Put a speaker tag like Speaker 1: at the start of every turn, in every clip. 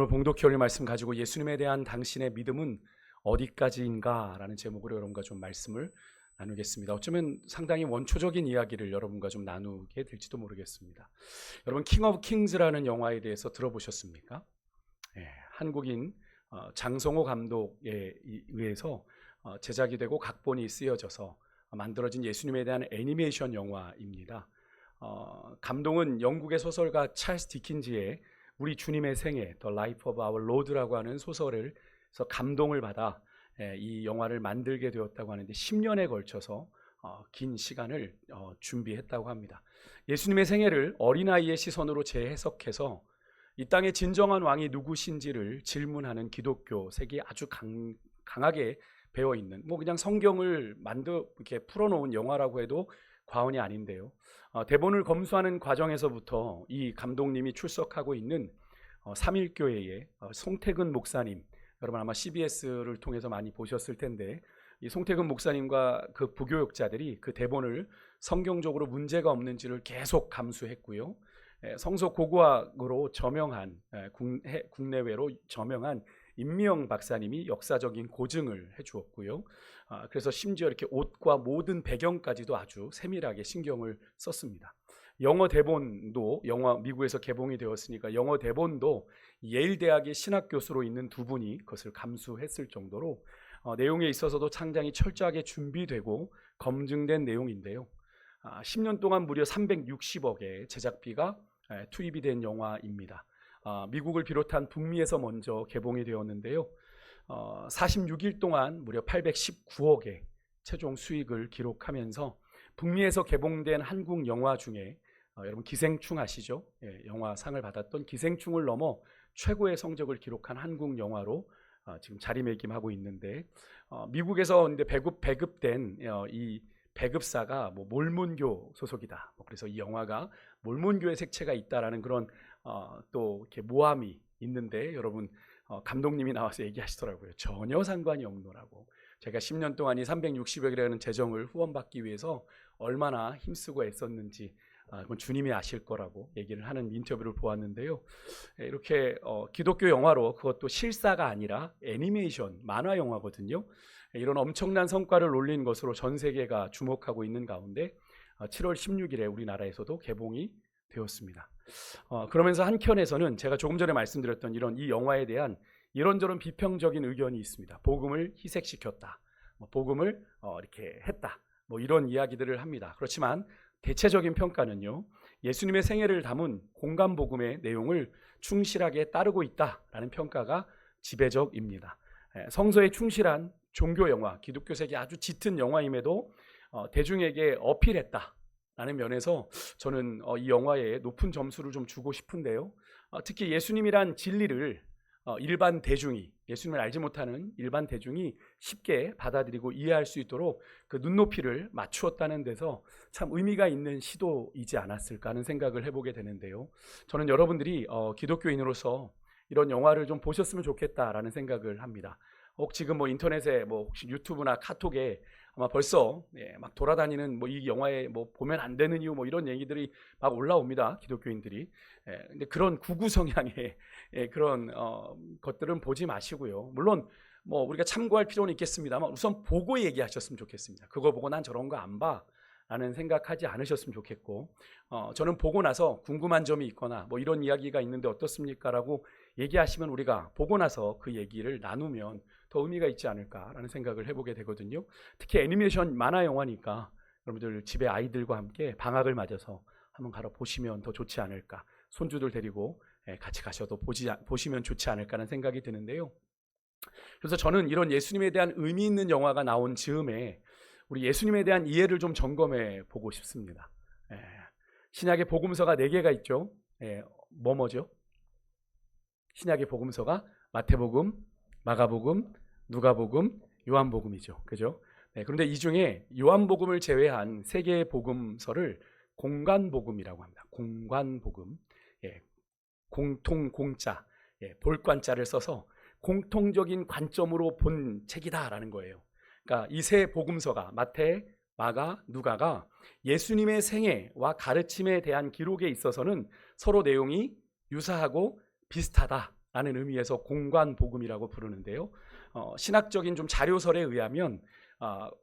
Speaker 1: 오늘 봉독회원의 말씀 가지고 예수님에 대한 당신의 믿음은 어디까지인가 라는 제목으로 여러분과 좀 말씀을 나누겠습니다. 어쩌면 상당히 원초적인 이야기를 여러분과 좀 나누게 될지도 모르겠습니다. 여러분 킹 오브 킹즈라는 영화에 대해서 들어보셨습니까? 한국인 장성호 감독에 의해서 제작이 되고 각본이 쓰여져서 만들어진 예수님에 대한 애니메이션 영화입니다. 감독은 영국의 소설가 찰스 디킨즈의 우리 주님의 생애 The Life of Our Lord라고 하는 소설에서 감동을 받아 이 영화를 만들게 되었다고 하는데 10년에 걸쳐서 긴 시간을 준비했다고 합니다. 예수님의 생애를 어린아이의 시선으로 재해석해서 이 땅의 진정한 왕이 누구신지를 질문하는 기독교색이 아주 강하게 배어있는 그냥 성경을 이렇게 풀어놓은 영화라고 해도 과언이 아닌데요. 대본을 검수하는 과정에서부터 이 감독님이 출석하고 있는 삼일교회의 송태근 목사님, 여러분 아마 CBS를 통해서 많이 보셨을 텐데 이 송태근 목사님과 그 부교육자들이 그 대본을 성경적으로 문제가 없는지를 계속 감수했고요. 성서 고고학으로 저명한 국내외로 저명한 임미영 박사님이 역사적인 고증을 해주었고요. 그래서 심지어 이렇게 옷과 모든 배경까지도 아주 세밀하게 신경을 썼습니다. 영어 대본도 미국에서 개봉이 되었으니까 영어 대본도 예일 대학의 신학 교수로 있는 두 분이 그것을 감수했을 정도로 내용에 있어서도 상당히 철저하게 준비되고 검증된 내용인데요. 10년 동안 무려 360억의 제작비가 투입이 된 영화입니다. 미국을 비롯한 북미에서 먼저 개봉이 되었는데요. 46일 동안 무려 819억의 최종 수익을 기록하면서 북미에서 개봉된 한국 영화 중에 여러분 기생충 아시죠? 영화상을 받았던 기생충을 넘어 최고의 성적을 기록한 한국 영화로 지금 자리매김하고 있는데 미국에서 근데 배급된 이 배급사가 몰몬교 소속이다. 그래서 이 영화가 몰몬교의 색채가 있다라는 그런 또 이렇게 모함이 있는데 여러분 감독님이 나와서 얘기하시더라고요. 전혀 상관이 없노라고. 제가 10년 동안 이 360억이라는 재정을 후원받기 위해서 얼마나 힘쓰고 애썼는지 그건 주님이 아실 거라고 얘기를 하는 인터뷰를 보았는데요. 이렇게 기독교 영화로 그것도 실사가 아니라 애니메이션 만화 영화거든요. 이런 엄청난 성과를 올린 것으로 전 세계가 주목하고 있는 가운데 7월 16일에 우리나라에서도 개봉이 되었습니다. 그러면서 한켠에서는 제가 조금 전에 말씀드렸던 이 영화에 대한 이런저런 비평적인 의견이 있습니다. 복음을 희색시켰다, 복음을 이렇게 했다, 이런 이야기들을 합니다. 그렇지만 대체적인 평가는요, 예수님의 생애를 담은 공간 복음의 내용을 충실하게 따르고 있다라는 평가가 지배적입니다. 성서에 충실한 종교 영화, 기독교색이 아주 짙은 영화임에도 대중에게 어필했다라는 면에서 저는 이 영화에 높은 점수를 좀 주고 싶은데요. 특히 예수님이란 진리를 일반 대중이, 예수님을 알지 못하는 일반 대중이 쉽게 받아들이고 이해할 수 있도록 그 눈높이를 맞추었다는 데서 참 의미가 있는 시도이지 않았을까 하는 생각을 해보게 되는데요. 저는 여러분들이 기독교인으로서 이런 영화를 좀 보셨으면 좋겠다라는 생각을 합니다. 지금 인터넷에 혹시 유튜브나 카톡에 아마 벌써 막 돌아다니는 이 영화에 보면 안 되는 이유 이런 얘기들이 막 올라옵니다. 기독교인들이. 근데 그런 구구 성향의 그런 것들은 보지 마시고요. 물론 우리가 참고할 필요는 있겠습니다만 우선 보고 얘기하셨으면 좋겠습니다. 그거 보고 난 저런 거 안 봐 라는 생각하지 않으셨으면 좋겠고, 저는 보고 나서 궁금한 점이 있거나 이런 이야기가 있는데 어떻습니까? 라고 얘기하시면 우리가 보고 나서 그 얘기를 나누면 더 의미가 있지 않을까라는 생각을 해보게 되거든요. 특히 애니메이션 만화 영화니까 여러분들 집에 아이들과 함께 방학을 맞아서 한번 가러 보시면 더 좋지 않을까, 손주들 데리고 같이 가셔도 보시면 좋지 않을까 하는 생각이 드는데요. 그래서 저는 이런 예수님에 대한 의미 있는 영화가 나온 즈음에 우리 예수님에 대한 이해를 좀 점검해 보고 싶습니다. 신약의 복음서가 4개가 있죠. 뭐죠? 신약의 복음서가 마태복음, 마가복음, 누가복음, 요한복음이죠. 그죠? 그런데 이 중에 요한복음을 제외한 3개의 복음서를 공관복음이라고 합니다. 공관복음. 공통 공자, 볼관자를 써서 공통적인 관점으로 본 책이다라는 거예요. 그러니까 이 세 복음서가 마태, 마가, 누가가 예수님의 생애와 가르침에 대한 기록에 있어서는 서로 내용이 유사하고 비슷하다 라는 의미에서 공관복음이라고 부르는데요. 신학적인 좀 자료설에 의하면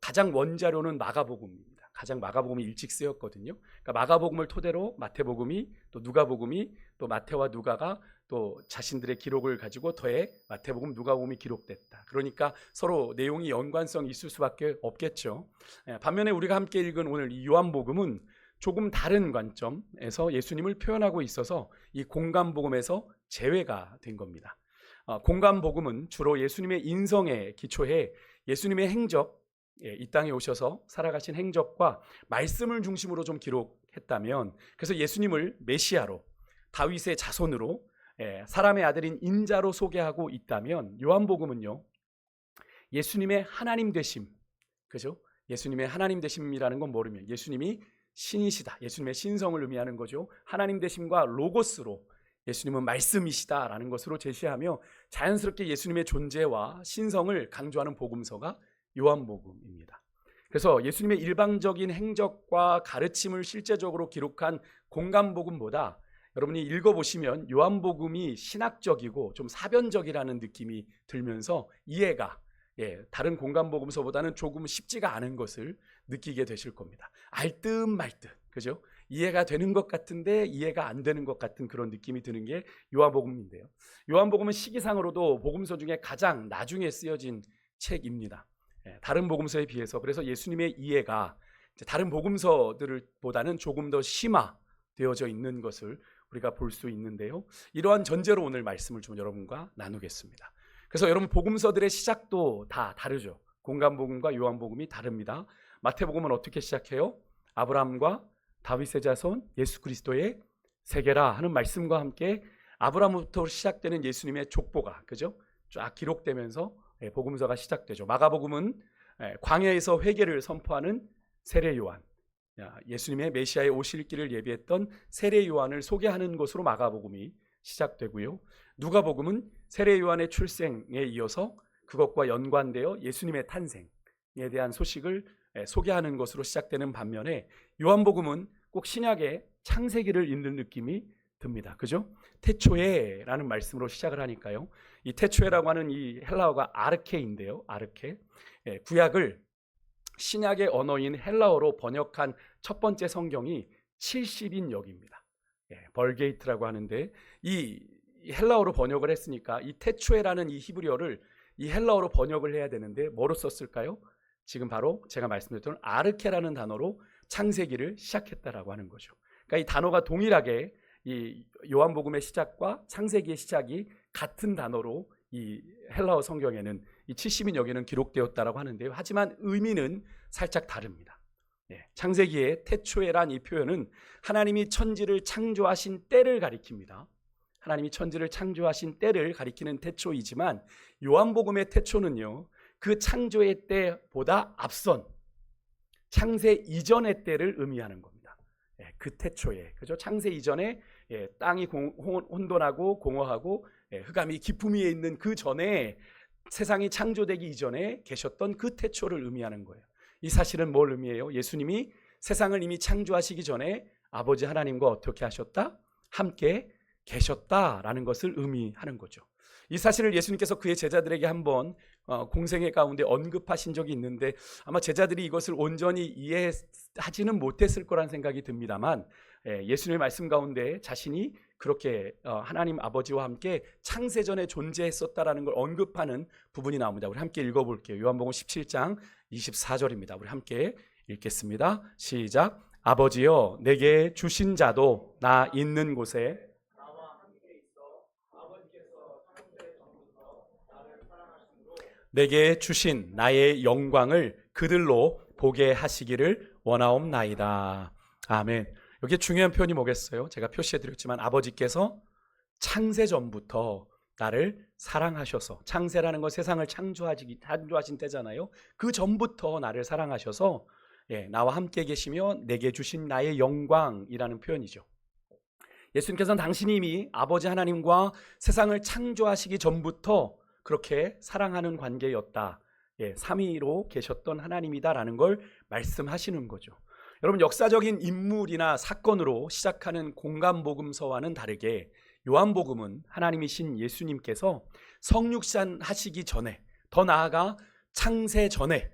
Speaker 1: 가장 원자료는 마가복음입니다. 가장 마가복음이 일찍 쓰였거든요. 그러니까 마가복음을 토대로 마태복음이, 또 누가복음이, 또 마태와 누가가 또 자신들의 기록을 가지고 더해 마태복음, 누가복음이 기록됐다. 그러니까 서로 내용이 연관성이 있을 수밖에 없겠죠. 반면에 우리가 함께 읽은 오늘 이 요한복음은 조금 다른 관점에서 예수님을 표현하고 있어서 이 공관복음에서 제외가 된 겁니다. 공관복음은 주로 예수님의 인성에 기초해 예수님의 행적, 이 땅에 오셔서 살아가신 행적과 말씀을 중심으로 좀 기록했다면, 그래서 예수님을 메시아로, 다윗의 자손으로, 사람의 아들인 인자로 소개하고 있다면, 요한복음은요 예수님의 하나님 되심, 그죠? 예수님의 하나님 되심이라는 건 모르면 예수님이 신이시다, 예수님의 신성을 의미하는 거죠. 하나님 되심과 로고스로 예수님은 말씀이시다라는 것으로 제시하며 자연스럽게 예수님의 존재와 신성을 강조하는 복음서가 요한복음입니다. 그래서 예수님의 일방적인 행적과 가르침을 실제적으로 기록한 공관복음보다 여러분이 읽어보시면 요한복음이 신학적이고 좀 사변적이라는 느낌이 들면서 이해가 다른 공관복음서보다는 조금 쉽지가 않은 것을 느끼게 되실 겁니다. 알듯 말듯, 그죠? 이해가 되는 것 같은데 이해가 안 되는 것 같은 그런 느낌이 드는 게 요한복음인데요. 요한복음은 시기상으로도 복음서 중에 가장 나중에 쓰여진 책입니다. 다른 복음서에 비해서. 그래서 예수님의 이해가 다른 복음서들보다는 조금 더 심화되어져 있는 것을 우리가 볼 수 있는데요. 이러한 전제로 오늘 말씀을 좀 여러분과 나누겠습니다. 그래서 여러분, 복음서들의 시작도 다 다르죠. 공관복음과 요한복음이 다릅니다. 마태복음은 어떻게 시작해요? 아브라함과 다윗의 자손 예수 그리스도의 세계라 하는 말씀과 함께 아브라함부터 시작되는 예수님의 족보가, 그죠? 쫙 기록되면서 복음서가 시작되죠. 마가복음은 광야에서 회개를 선포하는 세례 요한, 예수님의 메시아의 오실 길을 예비했던 세례 요한을 소개하는 것으로 마가복음이 시작되고요. 누가복음은 세례 요한의 출생에 이어서 그것과 연관되어 예수님의 탄생에 대한 소식을 소개하는 것으로 시작되는 반면에 요한복음은 꼭 신약의 창세기를 읽는 느낌이 듭니다. 그죠? 태초에라는 말씀으로 시작을 하니까요. 이 태초에라고 하는 이 헬라어가 아르케인데요. 아르케. 구약을 신약의 언어인 헬라어로 번역한 첫 번째 성경이 70인역입니다. 벌게이트라고 하는데 이 헬라어로 번역을 했으니까 이 태초에라는 이 히브리어를 이 헬라어로 번역을 해야 되는데 뭐로 썼을까요? 지금 바로 제가 말씀드렸던 아르케라는 단어로 창세기를 시작했다라고 하는 거죠. 그러니까 이 단어가 동일하게 이 요한복음의 시작과 창세기의 시작이 같은 단어로 이 헬라어 성경에는 이 70인역에는 기록되었다라고 하는데요. 하지만 의미는 살짝 다릅니다. 창세기의 태초에란 이 표현은 하나님이 천지를 창조하신 때를 가리킵니다. 하나님이 천지를 창조하신 때를 가리키는 태초이지만 요한복음의 태초는요, 그 창조의 때보다 앞선 창세 이전의 때를 의미하는 겁니다. 그 태초에, 그죠? 창세 이전에 땅이 혼돈하고 공허하고 흑암이 깊음 위에 있는 그 전에, 세상이 창조되기 이전에 계셨던 그 태초를 의미하는 거예요. 이 사실은 뭘 의미해요? 예수님이 세상을 이미 창조하시기 전에 아버지 하나님과 어떻게 하셨다? 함께 계셨다라는 것을 의미하는 거죠. 이 사실을 예수님께서 그의 제자들에게 한번 공생애 가운데 언급하신 적이 있는데 아마 제자들이 이것을 온전히 이해하지는 못했을 거란 생각이 듭니다만, 예수님의 말씀 가운데 자신이 그렇게 하나님 아버지와 함께 창세전에 존재했었다라는 걸 언급하는 부분이 나옵니다. 우리 함께 읽어볼게요. 요한복음 17장 24절입니다. 우리 함께 읽겠습니다. 시작. 아버지여, 내게 주신 자도 나 있는 곳에 내게 주신 나의 영광을 그들로 보게 하시기를 원하옵나이다. 아멘. 여기 중요한 표현이 뭐겠어요? 제가 표시해드렸지만 아버지께서 창세전부터 나를 사랑하셔서, 창세라는 건 세상을 창조하신 때잖아요. 그 전부터 나를 사랑하셔서 나와 함께 계시며 내게 주신 나의 영광이라는 표현이죠. 예수님께서는 당신이 이미 아버지 하나님과 세상을 창조하시기 전부터 그렇게 사랑하는 관계였다. 삼위로 계셨던 하나님이다라는 걸 말씀하시는 거죠. 여러분, 역사적인 인물이나 사건으로 시작하는 공관복음서와는 다르게 요한복음은 하나님이신 예수님께서 성육신 하시기 전에, 더 나아가 창세 전에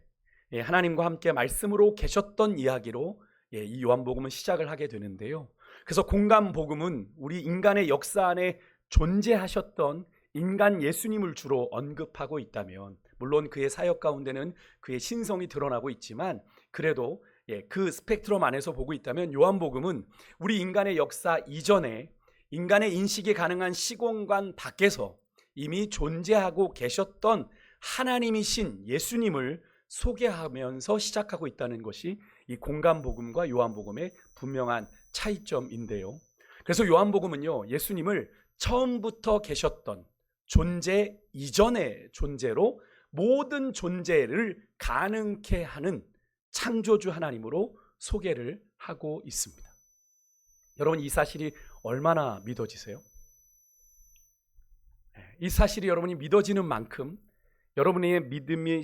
Speaker 1: 하나님과 함께 말씀으로 계셨던 이야기로 이 요한복음은 시작을 하게 되는데요. 그래서 공간복음은 우리 인간의 역사 안에 존재하셨던 인간 예수님을 주로 언급하고 있다면, 물론 그의 사역 가운데는 그의 신성이 드러나고 있지만 그래도 그 스펙트럼 안에서 보고 있다면 요한복음은 우리 인간의 역사 이전에 인간의 인식이 가능한 시공간 밖에서 이미 존재하고 계셨던 하나님이신 예수님을 소개하면서 시작하고 있다는 것이 이 공간복음과 요한복음의 분명한 차이점인데요. 그래서 요한복음은요, 예수님을 처음부터 계셨던 존재 이전의 존재로 모든 존재를 가능케 하는 창조주 하나님으로 소개를 하고 있습니다. 여러분, 이 사실이 얼마나 믿어지세요? 이 사실이 여러분이 믿어지는 만큼 여러분의 믿음의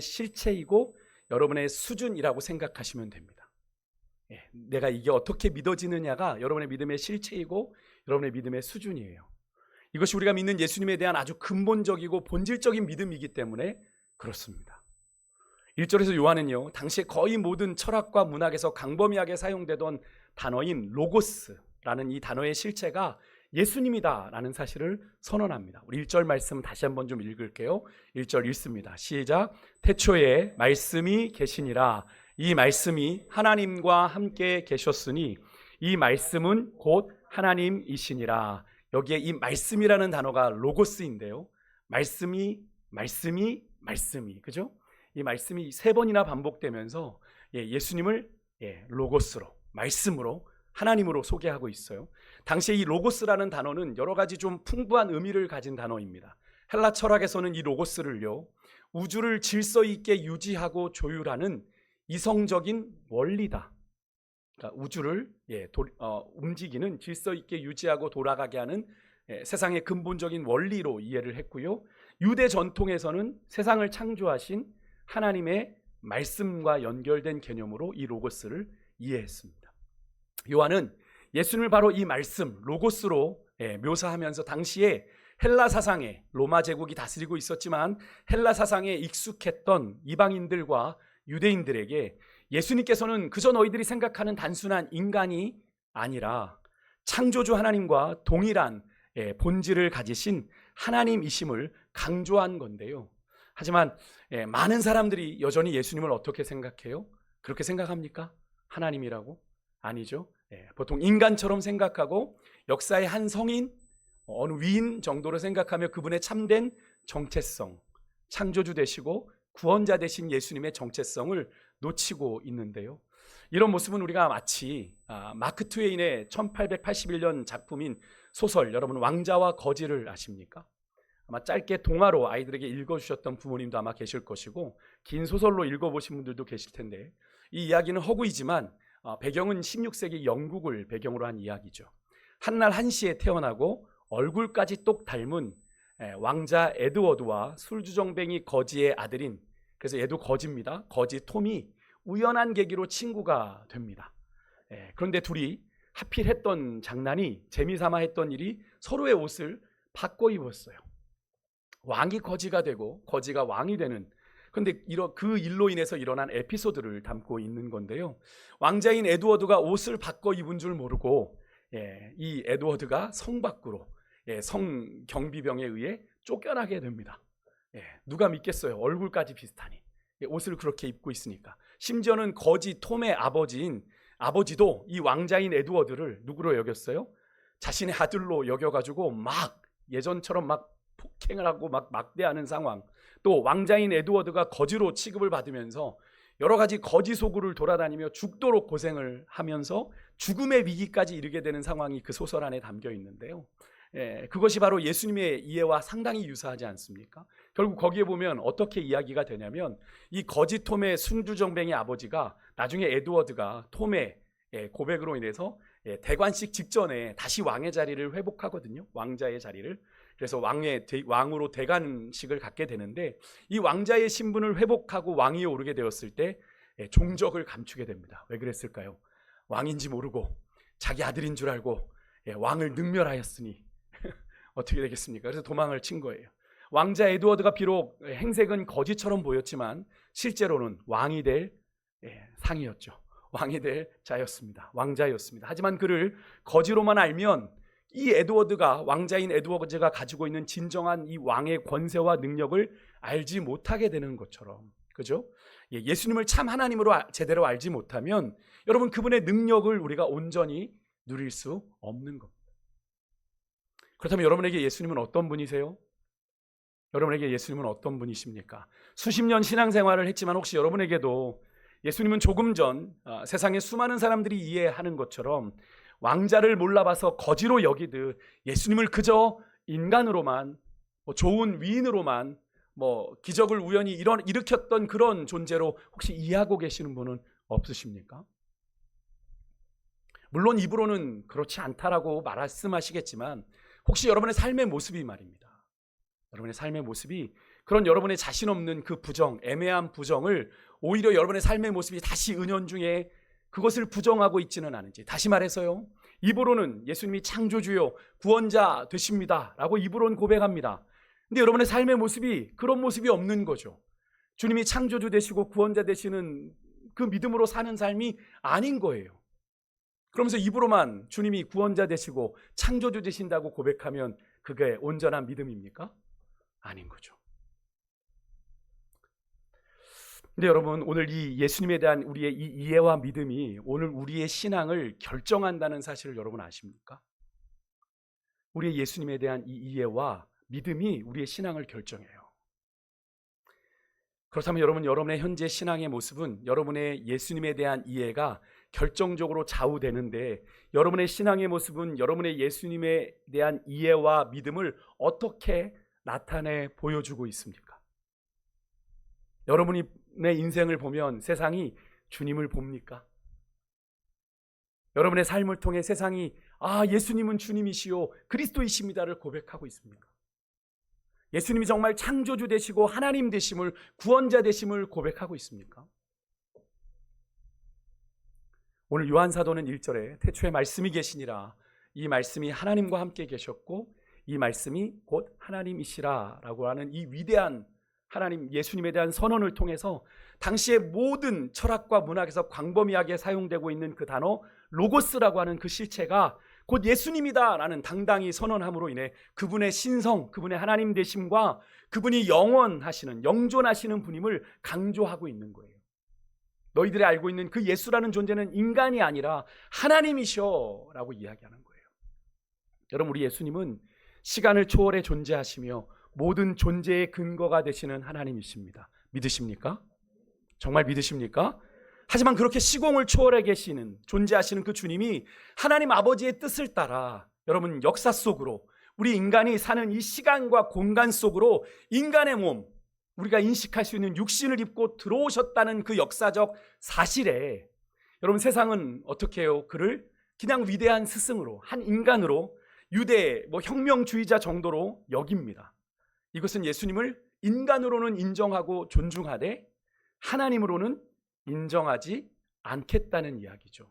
Speaker 1: 실체이고 여러분의 수준이라고 생각하시면 됩니다. 내가 이게 어떻게 믿어지느냐가 여러분의 믿음의 실체이고 여러분의 믿음의 수준이에요. 이것이 우리가 믿는 예수님에 대한 아주 근본적이고 본질적인 믿음이기 때문에 그렇습니다. 1절에서 요한은요, 당시에 거의 모든 철학과 문학에서 광범위하게 사용되던 단어인 로고스라는 이 단어의 실체가 예수님이다라는 사실을 선언합니다. 우리 1절 말씀 다시 한번 좀 읽을게요. 1절 읽습니다. 시작. 태초에 말씀이 계시니라. 이 말씀이 하나님과 함께 계셨으니 이 말씀은 곧 하나님이시니라. 여기에 이 말씀이라는 단어가 로고스인데요, 말씀이 그죠? 이 말씀이 3번이나 반복되면서 예수님을 로고스로, 말씀으로, 하나님으로 소개하고 있어요. 당시에 이 로고스라는 단어는 여러 가지 좀 풍부한 의미를 가진 단어입니다. 헬라 철학에서는 이 로고스를요, 우주를 질서 있게 유지하고 조율하는 이성적인 원리다. 그러니까 우주를 움직이는, 질서 있게 유지하고 돌아가게 하는 세상의 근본적인 원리로 이해를 했고요. 유대 전통에서는 세상을 창조하신 하나님의 말씀과 연결된 개념으로 이 로고스를 이해했습니다. 요한은 예수님을 바로 이 말씀, 로고스로 묘사하면서 당시에 헬라 사상에, 로마 제국이 다스리고 있었지만 헬라 사상에 익숙했던 이방인들과 유대인들에게 예수님께서는 그저 너희들이 생각하는 단순한 인간이 아니라 창조주 하나님과 동일한 본질을 가지신 하나님이심을 강조한 건데요. 하지만 많은 사람들이 여전히 예수님을 어떻게 생각해요? 그렇게 생각합니까? 하나님이라고? 아니죠. 보통 인간처럼 생각하고 역사의 한 성인, 어느 위인 정도로 생각하며 그분의 참된 정체성, 창조주 되시고 구원자 되신 예수님의 정체성을 놓치고 있는데요. 이런 모습은 우리가 마치 마크 트웨인의 1881년 작품인 소설, 여러분 왕자와 거지를 아십니까? 아마 짧게 동화로 아이들에게 읽어주셨던 부모님도 아마 계실 것이고 긴 소설로 읽어보신 분들도 계실 텐데, 이 이야기는 허구이지만 배경은 16세기 영국을 배경으로 한 이야기죠. 한날 한시에 태어나고 얼굴까지 똑 닮은 왕자 에드워드와 술주정뱅이 거지의 아들인, 그래서 얘도 거지입니다, 거지 톰이 우연한 계기로 친구가 됩니다. 그런데 둘이 하필 했던 장난이, 재미삼아 했던 일이 서로의 옷을 바꿔 입었어요. 왕이 거지가 되고 거지가 왕이 되는, 그런데 그 일로 인해서 일어난 에피소드를 담고 있는 건데요. 왕자인 에드워드가 옷을 바꿔 입은 줄 모르고 이 에드워드가 성 밖으로 성 경비병에 의해 쫓겨나게 됩니다. 누가 믿겠어요? 얼굴까지 비슷하니 옷을 그렇게 입고 있으니까. 심지어는 거지 톰의 아버지도 이 왕자인 에드워드를 누구로 여겼어요? 자신의 아들로 여겨가지고 막 예전처럼 막 폭행을 하고 막 막대하는 상황. 또 왕자인 에드워드가 거지로 취급을 받으면서 여러 가지 거지 소굴을 돌아다니며 죽도록 고생을 하면서 죽음의 위기까지 이르게 되는 상황이 그 소설 안에 담겨 있는데요. 그것이 바로 예수님의 이해와 상당히 유사하지 않습니까? 결국 거기에 보면 어떻게 이야기가 되냐면, 이 거지 톰의 순주정뱅이 아버지가 나중에 에드워드가 톰의 고백으로 인해서 대관식 직전에 다시 왕의 자리를 회복하거든요. 왕자의 자리를. 그래서 왕으로 대관식을 갖게 되는데, 이 왕자의 신분을 회복하고 왕위에 오르게 되었을 때 종적을 감추게 됩니다. 왜 그랬을까요? 왕인지 모르고 자기 아들인 줄 알고 왕을 능멸하였으니 어떻게 되겠습니까? 그래서 도망을 친 거예요. 왕자 에드워드가 비록 행색은 거지처럼 보였지만 실제로는 왕이 될 상이었죠. 왕이 될 자였습니다. 왕자였습니다. 하지만 그를 거지로만 알면 이 에드워드가, 왕자인 에드워드가 가지고 있는 진정한 이 왕의 권세와 능력을 알지 못하게 되는 것처럼, 그죠? 예수님을 참 하나님으로 제대로 알지 못하면 여러분 그분의 능력을 우리가 온전히 누릴 수 없는 겁니다. 그렇다면 여러분에게 예수님은 어떤 분이세요? 여러분에게 예수님은 어떤 분이십니까? 수십 년 신앙생활을 했지만 혹시 여러분에게도 예수님은 조금 전 세상의 수많은 사람들이 이해하는 것처럼 왕자를 몰라봐서 거지로 여기듯 예수님을 그저 인간으로만, 좋은 위인으로만, 기적을 우연히 일으켰던 그런 존재로 혹시 이해하고 계시는 분은 없으십니까? 물론 입으로는 그렇지 않다라고 말씀하시겠지만 혹시 여러분의 삶의 모습이 말입니다. 여러분의 삶의 모습이 그런 여러분의 자신 없는 그 부정, 애매한 부정을 오히려 여러분의 삶의 모습이 다시 은연중에 그것을 부정하고 있지는 않은지, 다시 말해서요, 입으로는 예수님이 창조주요 구원자 되십니다 라고 입으로는 고백합니다. 근데 여러분의 삶의 모습이 그런 모습이 없는 거죠. 주님이 창조주 되시고 구원자 되시는 그 믿음으로 사는 삶이 아닌 거예요. 그러면서 입으로만 주님이 구원자 되시고 창조주 되신다고 고백하면 그게 온전한 믿음입니까? 아닌 거죠. 근데 여러분, 오늘 이 예수님에 대한 우리의 이 이해와 믿음이 오늘 우리의 신앙을 결정한다는 사실을 여러분 아십니까? 우리의 예수님에 대한 이 이해와 믿음이 우리의 신앙을 결정해요. 그렇다면 여러분, 여러분의 현재 신앙의 모습은 여러분의 예수님에 대한 이해가 결정적으로 좌우되는데, 여러분의 신앙의 모습은 여러분의 예수님에 대한 이해와 믿음을 어떻게 나타내 보여주고 있습니까? 여러분의 인생을 보면 세상이 주님을 봅니까? 여러분의 삶을 통해 세상이 예수님은 주님이시요 그리스도이십니다를 고백하고 있습니까? 예수님이 정말 창조주 되시고 하나님 되심을, 구원자 되심을 고백하고 있습니까? 오늘 요한사도는 1절에 태초에 말씀이 계시니라, 이 말씀이 하나님과 함께 계셨고 이 말씀이 곧 하나님이시라 라고 하는 이 위대한 하나님 예수님에 대한 선언을 통해서 당시의 모든 철학과 문학에서 광범위하게 사용되고 있는 그 단어 로고스라고 하는 그 실체가 곧 예수님이다 라는 당당히 선언함으로 인해 그분의 신성, 그분의 하나님 되심과 그분이 영원하시는, 영존하시는 분임을 강조하고 있는 거예요. 너희들이 알고 있는 그 예수라는 존재는 인간이 아니라 하나님이셔 라고 이야기하는 거예요. 여러분, 우리 예수님은 시간을 초월해 존재하시며 모든 존재의 근거가 되시는 하나님이십니다. 믿으십니까? 정말 믿으십니까? 하지만 그렇게 시공을 초월해 계시는, 존재하시는 그 주님이 하나님 아버지의 뜻을 따라 여러분 역사 속으로, 우리 인간이 사는 이 시간과 공간 속으로 인간의 몸, 우리가 인식할 수 있는 육신을 입고 들어오셨다는 그 역사적 사실에 여러분 세상은 어떻게 해요? 그를 그냥 위대한 스승으로, 한 인간으로, 유대 혁명주의자 정도로 여깁니다. 이것은 예수님을 인간으로는 인정하고 존중하되 하나님으로는 인정하지 않겠다는 이야기죠.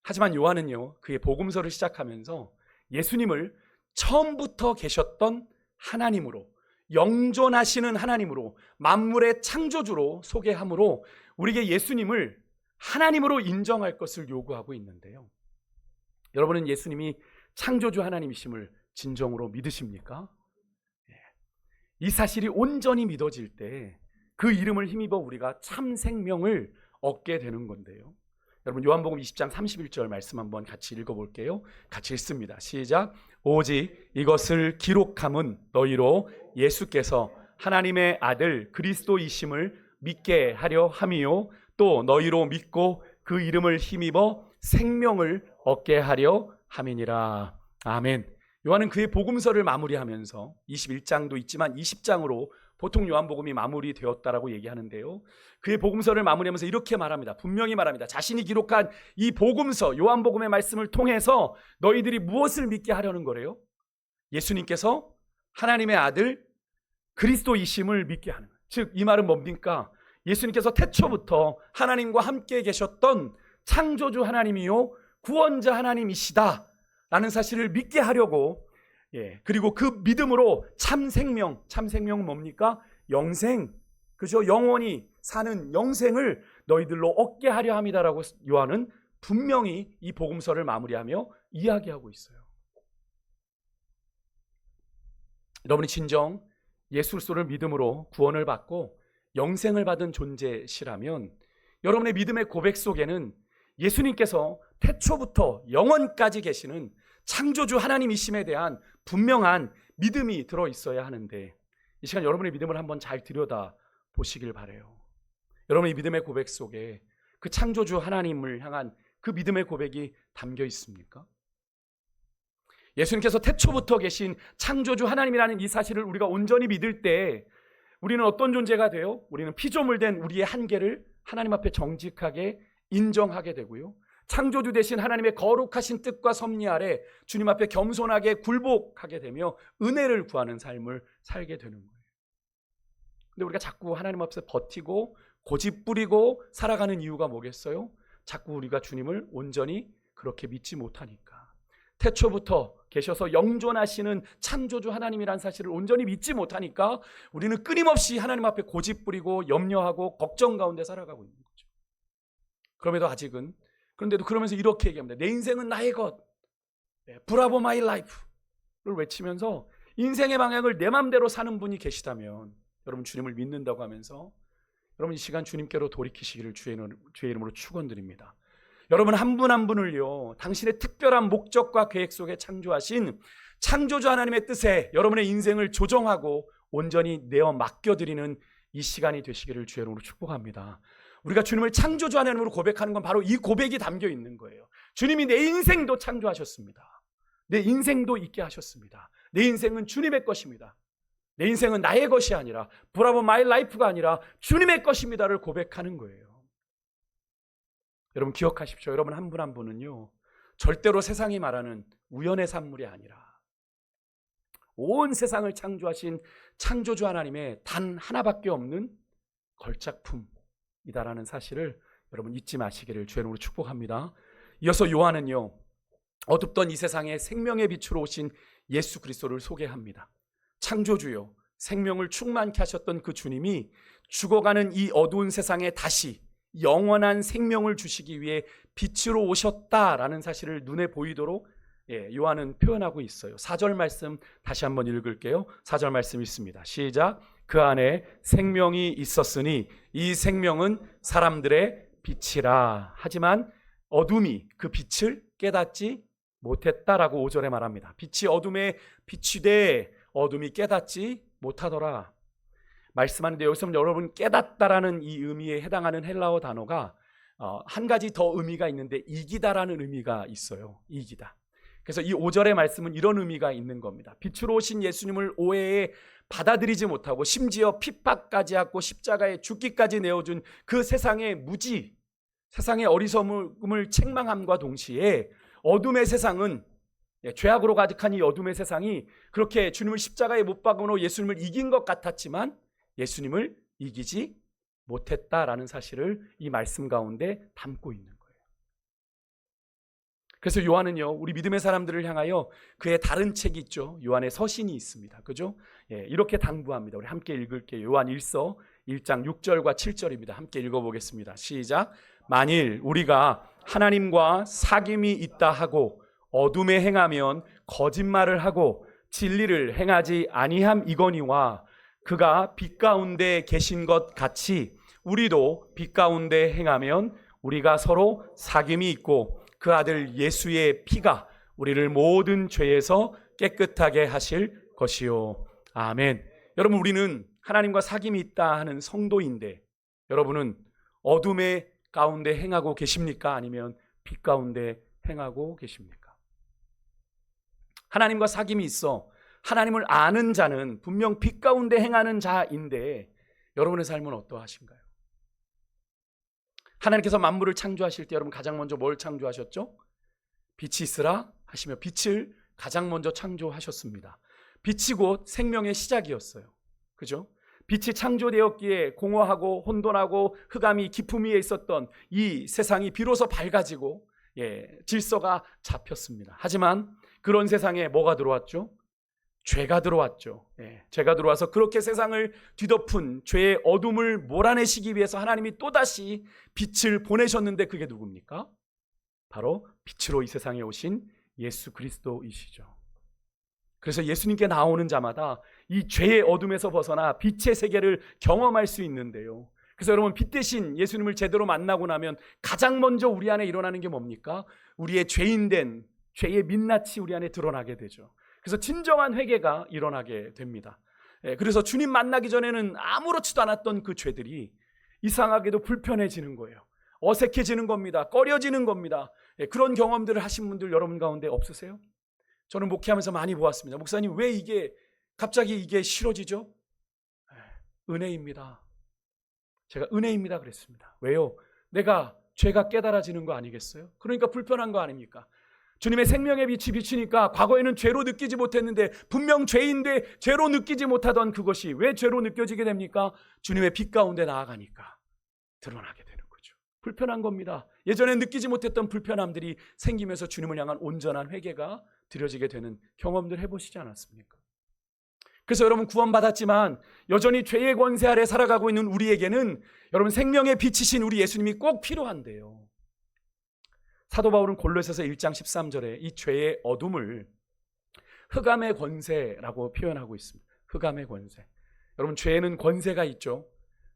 Speaker 1: 하지만 요한은요, 그의 복음서를 시작하면서 예수님을 처음부터 계셨던 하나님으로, 영존하시는 하나님으로, 만물의 창조주로 소개함으로 우리에게 예수님을 하나님으로 인정할 것을 요구하고 있는데요. 여러분은 예수님이 창조주 하나님이심을 진정으로 믿으십니까? 이 사실이 온전히 믿어질 때 그 이름을 힘입어 우리가 참 생명을 얻게 되는 건데요. 여러분 요한복음 20장 31절 말씀 한번 같이 읽어볼게요. 같이 읽습니다. 시작. 오직 이것을 기록함은 너희로 예수께서 하나님의 아들 그리스도이심을 믿게 하려 함이요 또 너희로 믿고 그 이름을 힘입어 생명을 얻게 하려 함이니라. 아멘. 요한은 그의 복음서를 마무리하면서 21장도 있지만 20장으로 보통 요한복음이 마무리되었다라고 얘기하는데요. 그의 복음서를 마무리하면서 이렇게 말합니다. 분명히 말합니다. 자신이 기록한 이 복음서, 요한복음의 말씀을 통해서 너희들이 무엇을 믿게 하려는 거래요? 예수님께서 하나님의 아들 그리스도이심을 믿게 하는 거예요. 즉 이 말은 뭡니까? 예수님께서 태초부터 하나님과 함께 계셨던 창조주 하나님이요 구원자 하나님이시다라는 사실을 믿게 하려고, 그리고 그 믿음으로 참 생명은 뭡니까? 영생, 그죠? 영원히 사는 영생을 너희들로 얻게 하려 함이다라고 요한은 분명히 이 복음서를 마무리하며 이야기하고 있어요. 여러분이 진정 예수 그리스도를 믿음으로 구원을 받고 영생을 받은 존재시라면 여러분의 믿음의 고백 속에는 예수님께서 태초부터 영원까지 계시는 창조주 하나님이심에 대한 분명한 믿음이 들어있어야 하는데, 이 시간 여러분의 믿음을 한번 잘 들여다 보시길 바라요. 여러분의 믿음의 고백 속에 그 창조주 하나님을 향한 그 믿음의 고백이 담겨 있습니까? 예수님께서 태초부터 계신 창조주 하나님이라는 이 사실을 우리가 온전히 믿을 때 우리는 어떤 존재가 돼요? 우리는 피조물된 우리의 한계를 하나님 앞에 정직하게 인정하게 되고요, 창조주 되신 하나님의 거룩하신 뜻과 섭리 아래 주님 앞에 겸손하게 굴복하게 되며 은혜를 구하는 삶을 살게 되는 거예요. 근데 우리가 자꾸 하나님 앞에서 버티고 고집부리고 살아가는 이유가 뭐겠어요? 자꾸 우리가 주님을 온전히 그렇게 믿지 못하니까. 태초부터 계셔서 영존하시는 창조주 하나님이란 사실을 온전히 믿지 못하니까 우리는 끊임없이 하나님 앞에 고집부리고 염려하고 걱정 가운데 살아가고 있는 거죠. 그런데도 그러면서 이렇게 얘기합니다. 내 인생은 나의 것, 브라보 마이 라이프를 외치면서 인생의 방향을 내 맘대로 사는 분이 계시다면 여러분 주님을 믿는다고 하면서 여러분 이 시간 주님께로 돌이키시기를 주의 이름으로 축원드립니다. 여러분 한 분 한 분을요, 당신의 특별한 목적과 계획 속에 창조하신 창조주 하나님의 뜻에 여러분의 인생을 조정하고 온전히 내어 맡겨드리는 이 시간이 되시기를 주의 이름으로 축복합니다. 우리가 주님을 창조주 하나님으로 고백하는 건 바로 이 고백이 담겨 있는 거예요. 주님이 내 인생도 창조하셨습니다. 내 인생도 있게 하셨습니다. 내 인생은 주님의 것입니다. 내 인생은 나의 것이 아니라 브라보 마이 라이프가 아니라 주님의 것입니다를 고백하는 거예요. 여러분 기억하십시오. 여러분 한 분 한 분은요, 절대로 세상이 말하는 우연의 산물이 아니라 온 세상을 창조하신 창조주 하나님의 단 하나밖에 없는 걸작품이다라는 사실을 여러분 잊지 마시기를 주의 이름으로 축복합니다. 이어서 요한은요, 어둡던 이 세상에 생명의 빛으로 오신 예수 그리스도를 소개합니다. 창조주요, 생명을 충만케 하셨던 그 주님이 죽어가는 이 어두운 세상에 다시 영원한 생명을 주시기 위해 빛으로 오셨다라는 사실을 눈에 보이도록 요한은 표현하고 있어요. 4절 말씀 다시 한번 읽을게요. 4절 말씀 있습니다. 시작. 그 안에 생명이 있었으니 이 생명은 사람들의 빛이라. 하지만 어둠이 그 빛을 깨닫지 못했다라고 5절에 말합니다. 빛이 어둠에 비추되 어둠이 깨닫지 못하더라. 말씀하는데 여기서 여러분 깨닫다라는 이 의미에 해당하는 헬라어 단어가 한 가지 더 의미가 있는데 이기다라는 의미가 있어요. 이기다. 그래서 이 5절의 말씀은 이런 의미가 있는 겁니다. 빛으로 오신 예수님을 오해에 받아들이지 못하고 심지어 핍박까지 하고 십자가에 죽기까지 내어준 그 세상의 무지, 세상의 어리석음을 책망함과 동시에 어둠의 세상은, 죄악으로 가득한 이 어둠의 세상이 그렇게 주님을 십자가에 못 박음으로 예수님을 이긴 것 같았지만 예수님을 이기지 못했다라는 사실을 이 말씀 가운데 담고 있는 거예요. 그래서 요한은요, 우리 믿음의 사람들을 향하여 그의 다른 책이 있죠. 요한의 서신이 있습니다. 그죠? 이렇게 당부합니다. 우리 함께 읽을게요. 요한 1서 1장 6절과 7절입니다. 함께 읽어보겠습니다. 시작. 만일 우리가 하나님과 사귐이 있다 하고 어둠에 행하면 거짓말을 하고 진리를 행하지 아니함이거니와 그가 빛 가운데 계신 것 같이 우리도 빛 가운데 행하면 우리가 서로 사귐이 있고 그 아들 예수의 피가 우리를 모든 죄에서 깨끗하게 하실 것이요. 아멘. 여러분 우리는 하나님과 사귐이 있다 하는 성도인데 여러분은 어둠의 가운데 행하고 계십니까? 아니면 빛 가운데 행하고 계십니까? 하나님과 사귐이 있어 하나님을 아는 자는 분명 빛 가운데 행하는 자인데 여러분의 삶은 어떠하신가요? 하나님께서 만물을 창조하실 때 여러분 가장 먼저 뭘 창조하셨죠? 빛이 있으라 하시며 빛을 가장 먼저 창조하셨습니다. 빛이 곧 생명의 시작이었어요. 그죠? 빛이 창조되었기에 공허하고 혼돈하고 흑암이 깊음 위에 있었던 이 세상이 비로소 밝아지고 질서가 잡혔습니다. 하지만 그런 세상에 뭐가 들어왔죠? 죄가 들어왔죠. 죄가 들어와서 그렇게 세상을 뒤덮은 죄의 어둠을 몰아내시기 위해서 하나님이 또다시 빛을 보내셨는데 그게 누굽니까? 바로 빛으로 이 세상에 오신 예수 그리스도이시죠. 그래서 예수님께 나오는 자마다 이 죄의 어둠에서 벗어나 빛의 세계를 경험할 수 있는데요. 그래서 여러분, 빛 대신 예수님을 제대로 만나고 나면 가장 먼저 우리 안에 일어나는 게 뭡니까? 우리의 죄인된 죄의 민낯이 우리 안에 드러나게 되죠. 그래서 진정한 회개가 일어나게 됩니다. 그래서 주님 만나기 전에는 아무렇지도 않았던 그 죄들이 이상하게도 불편해지는 거예요. 어색해지는 겁니다. 꺼려지는 겁니다. 그런 경험들을 하신 분들 여러분 가운데 없으세요? 저는 목회하면서 많이 보았습니다. 목사님, 왜 이게 갑자기 이게 싫어지죠? 은혜입니다. 제가 은혜입니다 그랬습니다. 왜요? 내가 죄가 깨달아지는 거 아니겠어요? 그러니까 불편한 거 아닙니까? 주님의 생명의 빛이 비치니까 과거에는 죄로 느끼지 못했는데 분명 죄인데 죄로 느끼지 못하던 그것이 왜 죄로 느껴지게 됩니까? 주님의 빛 가운데 나아가니까 드러나게 되는 거죠. 불편한 겁니다. 예전에 느끼지 못했던 불편함들이 생기면서 주님을 향한 온전한 회개가 드려지게 되는 경험들 해보시지 않았습니까? 그래서 여러분, 구원받았지만 여전히 죄의 권세 아래 살아가고 있는 우리에게는 여러분, 생명의 빛이신 우리 예수님이 꼭 필요한데요. 사도 바울은 골로새서 1장 13절에 이 죄의 어둠을 흑암의 권세라고 표현하고 있습니다. 흑암의 권세. 여러분, 죄에는 권세가 있죠.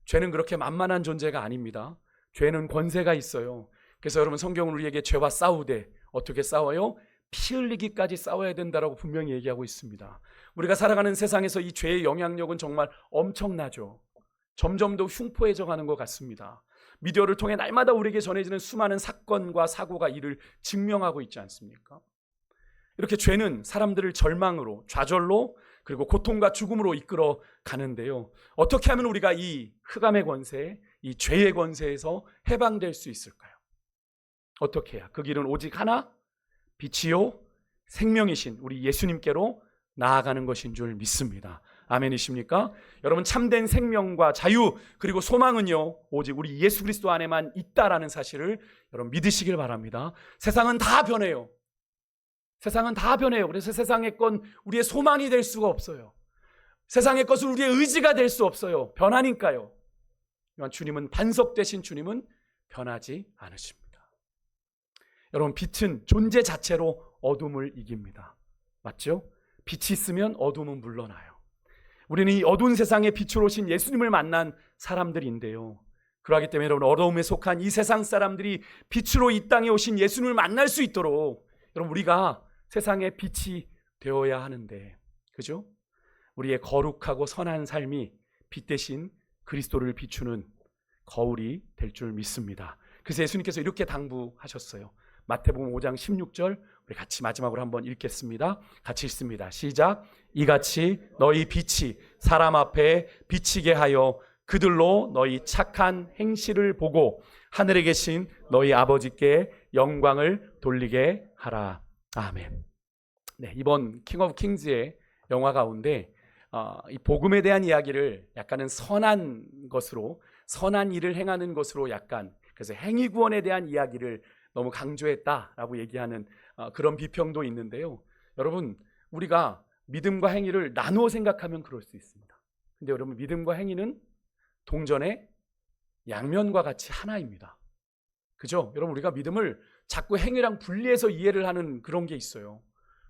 Speaker 1: 죄는 그렇게 만만한 존재가 아닙니다. 죄는 권세가 있어요. 그래서 여러분, 성경은 우리에게 죄와 싸우되 어떻게 싸워요? 피 흘리기까지 싸워야 된다라고 분명히 얘기하고 있습니다. 우리가 살아가는 세상에서 이 죄의 영향력은 정말 엄청나죠. 점점 더 흉포해져 가는 것 같습니다. 미디어를 통해 날마다 우리에게 전해지는 수많은 사건과 사고가 이를 증명하고 있지 않습니까? 이렇게 죄는 사람들을 절망으로, 좌절로, 그리고 고통과 죽음으로 이끌어 가는데요. 어떻게 하면 우리가 이 흑암의 권세, 이 죄의 권세에서 해방될 수 있을까요? 어떻게 해야? 그 길은 오직 하나, 빛이요 생명이신 우리 예수님께로 나아가는 것인 줄 믿습니다. 아멘이십니까? 여러분, 참된 생명과 자유 그리고 소망은요 오직 우리 예수 그리스도 안에만 있다라는 사실을 여러분 믿으시길 바랍니다. 세상은 다 변해요. 세상은 다 변해요. 그래서 세상의 건 우리의 소망이 될 수가 없어요. 세상의 것은 우리의 의지가 될 수 없어요. 변하니까요. 주님은, 반석 되신 주님은 변하지 않으십니다. 여러분, 빛은 존재 자체로 어둠을 이깁니다. 맞죠? 빛이 있으면 어둠은 물러나요. 우리는 이 어두운 세상에 빛으로 오신 예수님을 만난 사람들인데요. 그러하기 때문에 여러분, 어두움에 속한 이 세상 사람들이 빛으로 이 땅에 오신 예수님을 만날 수 있도록 여러분, 우리가 세상의 빛이 되어야 하는데, 그죠? 우리의 거룩하고 선한 삶이 빛 대신 그리스도를 비추는 거울이 될 줄 믿습니다. 그래서 예수님께서 이렇게 당부하셨어요. 마태복음 5장 16절 우리 같이 마지막으로 한번 읽겠습니다. 같이 읽습니다. 시작. 이같이 너희 빛이 사람 앞에 비치게 하여 그들로 너희 착한 행실을 보고 하늘에 계신 너희 아버지께 영광을 돌리게 하라. 아멘. 네, 이번 킹 오브 킹즈의 영화 가운데 이 복음에 대한 이야기를 약간은 선한 것으로, 선한 일을 행하는 것으로 약간, 그래서 행위 구원에 대한 이야기를 너무 강조했다라고 얘기하는 그런 비평도 있는데요. 여러분, 우리가 믿음과 행위를 나누어 생각하면 그럴 수 있습니다. 근데 여러분, 믿음과 행위는 동전의 양면과 같이 하나입니다. 그죠? 여러분, 우리가 믿음을 자꾸 행위랑 분리해서 이해를 하는 그런 게 있어요.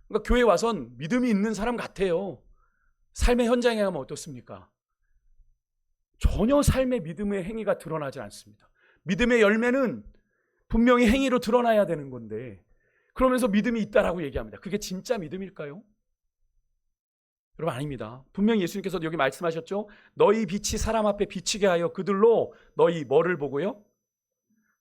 Speaker 1: 그러니까 교회 와선 믿음이 있는 사람 같아요. 삶의 현장에 가면 어떻습니까? 전혀 삶의 믿음의 행위가 드러나지 않습니다. 믿음의 열매는 분명히 행위로 드러나야 되는 건데, 그러면서 믿음이 있다라고 얘기합니다. 그게 진짜 믿음일까요? 여러분, 아닙니다. 분명히 예수님께서도 여기 말씀하셨죠. 너희 빛이 사람 앞에 비치게 하여 그들로 너희 뭐를 보고요?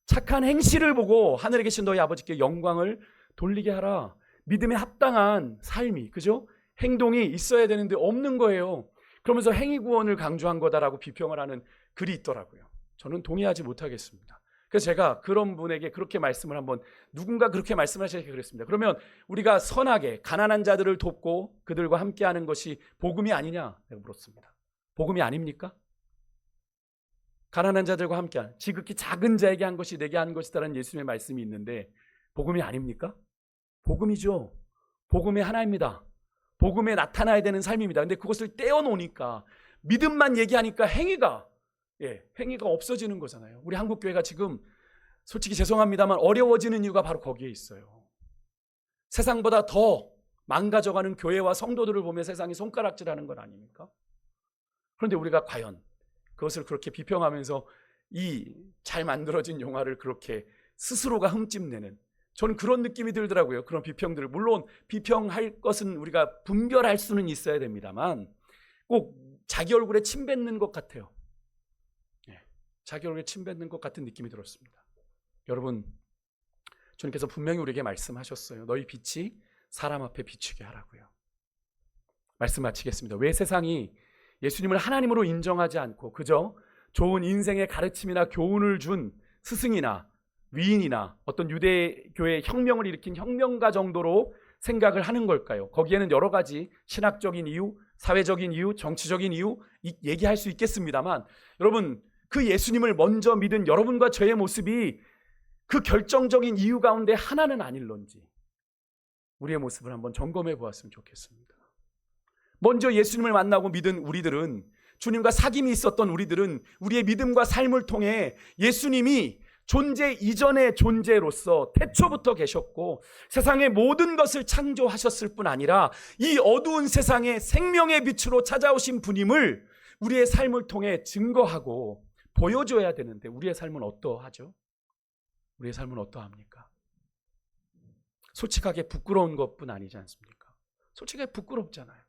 Speaker 1: 착한 행실을 보고 하늘에 계신 너희 아버지께 영광을 돌리게 하라. 믿음에 합당한 삶이, 그죠? 행동이 있어야 되는데 없는 거예요. 그러면서 행위 구원을 강조한 거다라고 비평을 하는 글이 있더라고요. 저는 동의하지 못하겠습니다. 그래서 제가 그런 분에게 그렇게 말씀을 한번, 누군가 그렇게 말씀하시게 그랬습니다. 그러면 우리가 선하게 가난한 자들을 돕고 그들과 함께하는 것이 복음이 아니냐? 내가 물었습니다. 복음이 아닙니까? 가난한 자들과 함께하는, 지극히 작은 자에게 한 것이 내게 한 것이다라는 예수님의 말씀이 있는데 복음이 아닙니까? 복음이죠. 복음의 하나입니다. 복음에 나타나야 되는 삶입니다. 근데 그것을 떼어놓으니까, 믿음만 얘기하니까 행위가 없어지는 거잖아요. 우리 한국교회가 지금 솔직히 죄송합니다만 어려워지는 이유가 바로 거기에 있어요. 세상보다 더 망가져가는 교회와 성도들을 보며 세상이 손가락질하는 건 아닙니까? 그런데 우리가 과연 그것을 그렇게 비평하면서 이 잘 만들어진 영화를 그렇게 스스로가 흠집내는, 저는 그런 느낌이 들더라고요. 그런 비평들을. 물론 비평할 것은 우리가 분별할 수는 있어야 됩니다만 꼭 자기 얼굴에 침 뱉는 것 같아요. 자기 얼굴에 침 뱉는 것 같은 느낌이 들었습니다. 여러분, 주님께서 분명히 우리에게 말씀하셨어요. 너희 빛이 사람 앞에 비추게 하라고요. 말씀 마치겠습니다. 왜 세상이 예수님을 하나님으로 인정하지 않고 그저 좋은 인생의 가르침이나 교훈을 준 스승이나 위인이나 어떤 유대교의 혁명을 일으킨 혁명가 정도로 생각을 하는 걸까요? 거기에는 여러 가지 신학적인 이유, 사회적인 이유, 정치적인 이유 얘기할 수 있겠습니다만, 여러분, 그 예수님을 먼저 믿은 여러분과 저의 모습이 그 결정적인 이유 가운데 하나는 아닐런지 우리의 모습을 한번 점검해 보았으면 좋겠습니다. 먼저 예수님을 만나고 믿은 우리들은, 주님과 사귐이 있었던 우리들은 우리의 믿음과 삶을 통해 예수님이 존재 이전의 존재로서 태초부터 계셨고 세상의 모든 것을 창조하셨을 뿐 아니라 이 어두운 세상에 생명의 빛으로 찾아오신 분임을 우리의 삶을 통해 증거하고 보여줘야 되는데, 우리의 삶은 어떠하죠? 우리의 삶은 어떠합니까? 솔직하게 부끄러운 것뿐 아니지 않습니까? 솔직하게 부끄럽잖아요.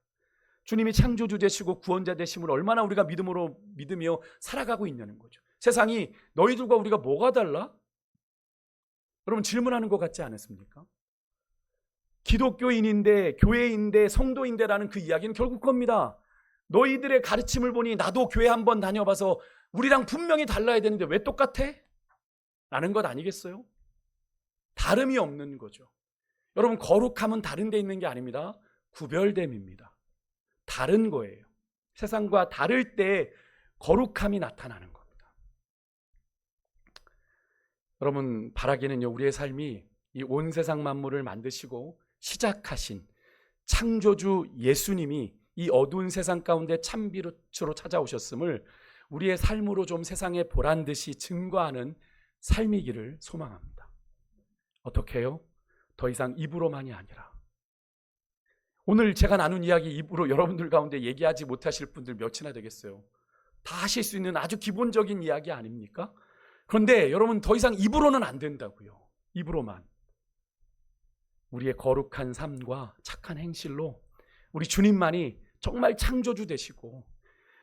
Speaker 1: 주님이 창조주 되시고 구원자 되심을 얼마나 우리가 믿으며 살아가고 있냐는 거죠. 세상이 너희들과 우리가 뭐가 달라? 여러분, 질문하는 것 같지 않습니까? 기독교인인데, 교회인데, 성도인데라는 그 이야기는 결국 겁니다. 너희들의 가르침을 보니 나도 교회 한번 다녀봐서 우리랑 분명히 달라야 되는데 왜 똑같아? 라는 것 아니겠어요? 다름이 없는 거죠. 여러분, 거룩함은 다른 데 있는 게 아닙니다. 구별됨입니다. 다른 거예요. 세상과 다를 때 거룩함이 나타나는 겁니다. 여러분, 바라기는요, 우리의 삶이 이 온 세상 만물을 만드시고 시작하신 창조주 예수님이 이 어두운 세상 가운데 참빛으로 찾아오셨음을 우리의 삶으로 좀 세상에 보란 듯이 증거하는 삶이기를 소망합니다. 어떻게 해요? 더 이상 입으로만이 아니라, 오늘 제가 나눈 이야기 입으로 여러분들 가운데 얘기하지 못하실 분들 몇이나 되겠어요? 다 하실 수 있는 아주 기본적인 이야기 아닙니까? 그런데 여러분, 더 이상 입으로는 안 된다고요. 입으로만. 우리의 거룩한 삶과 착한 행실로 우리 주님만이 정말 창조주 되시고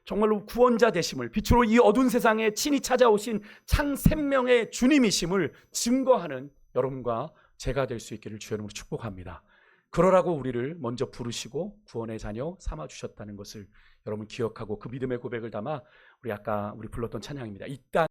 Speaker 1: 정말로 구원자 되심을, 빛으로 이 어두운 세상에 친히 찾아오신 창생명의 주님이심을 증거하는 여러분과 제가 될 수 있기를 주의 이름으로 축복합니다. 그러라고 우리를 먼저 부르시고 구원의 자녀 삼아주셨다는 것을 여러분 기억하고 그 믿음의 고백을 담아 우리 아까 불렀던 찬양입니다. 이 땅